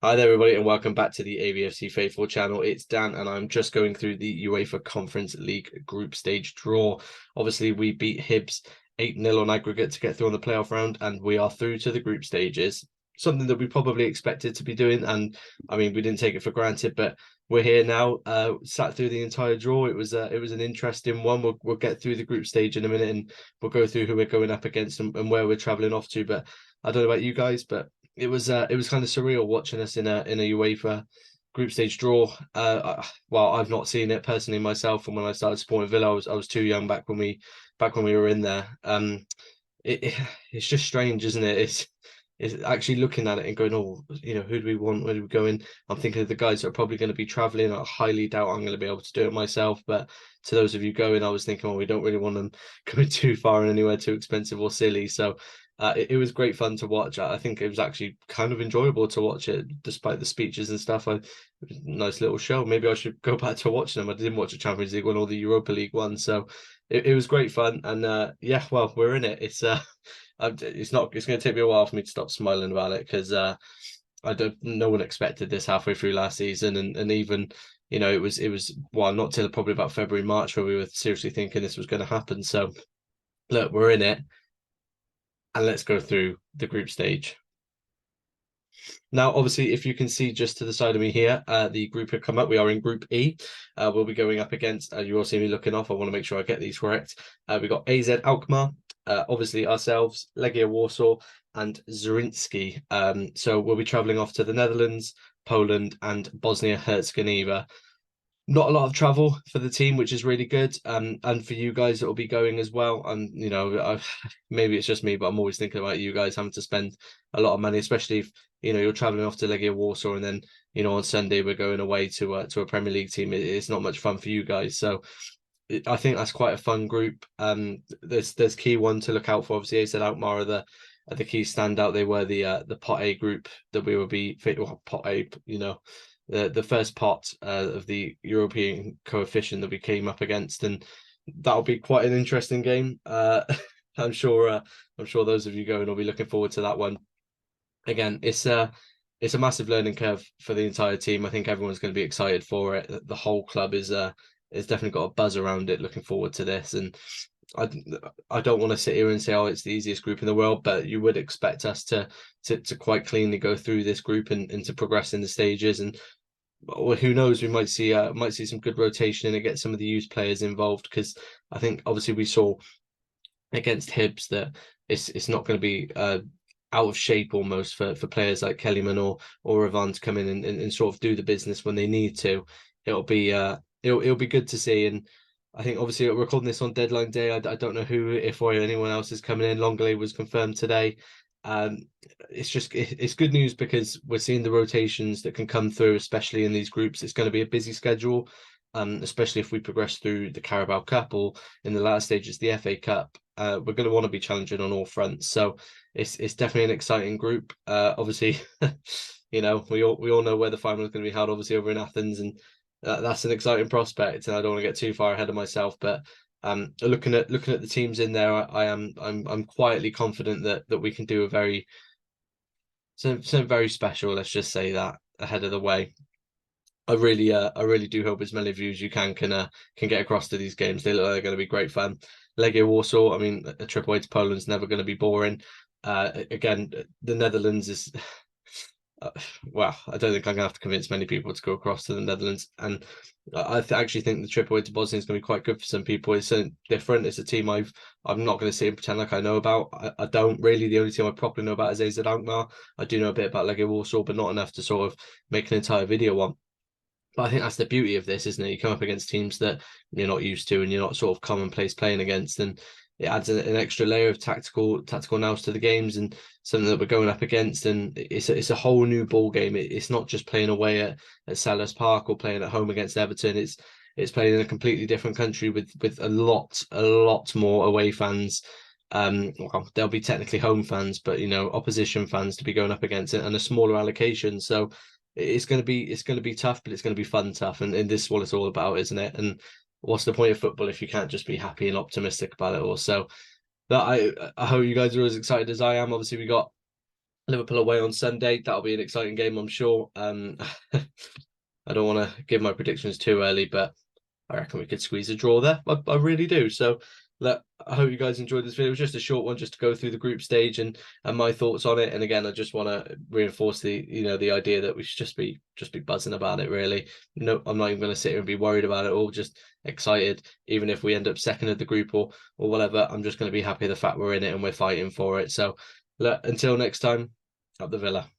Hi there, everybody, and welcome back to the AVFC Faithful channel. It's Dan, and I'm just going through the UEFA Conference League group stage draw. Obviously, we beat Hibs 8-0 on aggregate to get through on the playoff round, and we are through to the group stages. Something that we probably expected to be doing, and I mean, we didn't take it for granted, but we're here now. Sat through the entire draw. It was an interesting one. We'll get through the group stage in a minute, and we'll go through who we're going up against and where we're traveling off to. But I don't know about you guys, but it was kind of surreal watching us in a UEFA group stage draw. Well, I've not seen it personally myself, and when I started supporting Villa, I was too young back when we were in there. It's just strange, isn't it? It's actually looking at it and going, oh, who do we want? Where do we go in? I'm thinking of the guys that are probably going to be traveling. I highly doubt I'm going to be able to do it myself. But to those of you going, I was thinking, well, we don't really want them going too far and anywhere too expensive or silly. So it was great fun to watch. I think it was actually kind of enjoyable to watch it, despite the speeches and stuff. Nice little show. Maybe I should go back to watching them. I didn't watch the Champions League one or the Europa League one, so it was great fun. And yeah, well, we're in it. It's it's going to take me a while for me to stop smiling about it because no one expected this halfway through last season, and even it was well, not till probably about February, March where we were seriously thinking this was going to happen. So look, we're in it. And let's go through the group stage. Now, obviously, if you can see just to the side of me here, the group have come up. We are in Group E. We'll be going up against, you all see me looking off. I want to make sure I get these correct. We've got AZ Alkmaar, obviously ourselves, Legia Warsaw, and Zrinjski. So we'll be traveling off to the Netherlands, Poland, and Bosnia-Herzegovina. Not a lot of travel for the team, which is really good. And for you guys that will be going as well. And maybe it's just me, but I'm always thinking about you guys having to spend a lot of money, especially if you're traveling off to Legia Warsaw, and then on Sunday we're going away to a Premier League team. It's not much fun for you guys. So I think that's quite a fun group. There's key one to look out for. Obviously, AZ Alkmaar are the key standout. They were the Pot A group that we will be Pot A. The first pot of the European coefficient that we came up against, and that'll be quite an interesting game. I'm sure those of you going will be looking forward to that one. Again, it's a massive learning curve for the entire team. I think everyone's going to be excited for it. The whole club is definitely got a buzz around it. Looking forward to this, and I don't want to sit here and say, oh, it's the easiest group in the world, but you would expect us to quite cleanly go through this group and to progress in the stages. And well, who knows, we might see some good rotation and get some of the youth players involved, because I think obviously we saw against Hibs that it's not going to be out of shape almost for players like Kellyman or Ivan to come in and sort of do the business when they need to. It'll be good to see. And I think obviously we're recording this on deadline day. I don't know if or anyone else is coming in. Longley was confirmed today. It's good news because we're seeing the rotations that can come through, especially in these groups. It's going to be a busy schedule, especially if we progress through the Carabao Cup or in the last stages the FA Cup. We're going to want to be challenging on all fronts. So it's definitely an exciting group. Obviously, we all know where the final is going to be held. Obviously over in Athens, and that's an exciting prospect. And I don't want to get too far ahead of myself, but looking at the teams in there, I'm quietly confident that we can do something very special. Let's just say that ahead of the way. I really do hope as many of you as you can get across to these games. They look like they're going to be great fun. Legia Warsaw, I mean, a trip away to Poland's never going to be boring. Again, the Netherlands is. Well, I don't think I'm gonna have to convince many people to go across to the Netherlands, and I actually think the trip away to Bosnia is going to be quite good for some people. It's something different. It's a team I'm not going to sit and pretend like I know about. I don't really. The only team I properly know about is AZ Alkmaar. I do know a bit about Legia Warsaw, but not enough to sort of make an entire video on. But I think that's the beauty of this, isn't it? You come up against teams that you're not used to and you're not sort of commonplace playing against, and it adds an extra layer of tactical nous to the games, and something that we're going up against. And it's a whole new ball game. It's not just playing away at Selhurst Park or playing at home against Everton. It's playing in a completely different country with a lot more away fans. Well, they'll be technically home fans, but opposition fans to be going up against it, and a smaller allocation. So it's going to be tough, but it's going to be fun tough, and this is what it's all about, isn't it? And what's the point of football if you can't just be happy and optimistic about it all? So that I hope you guys are as excited as I am. Obviously, we got Liverpool away on Sunday. That'll be an exciting game, I'm sure. I don't want to give my predictions too early, but I reckon we could squeeze a draw there. I really do. So I hope you guys enjoyed this video. It was just a short one, just to go through the group stage and my thoughts on it. And again, I just want to reinforce the idea that we should just be buzzing about it, really. No, I'm not even going to sit here and be worried about it all, just excited. Even if we end up second of the group or whatever, I'm just going to be happy the fact we're in it and we're fighting for it. So until next time, up the Villa.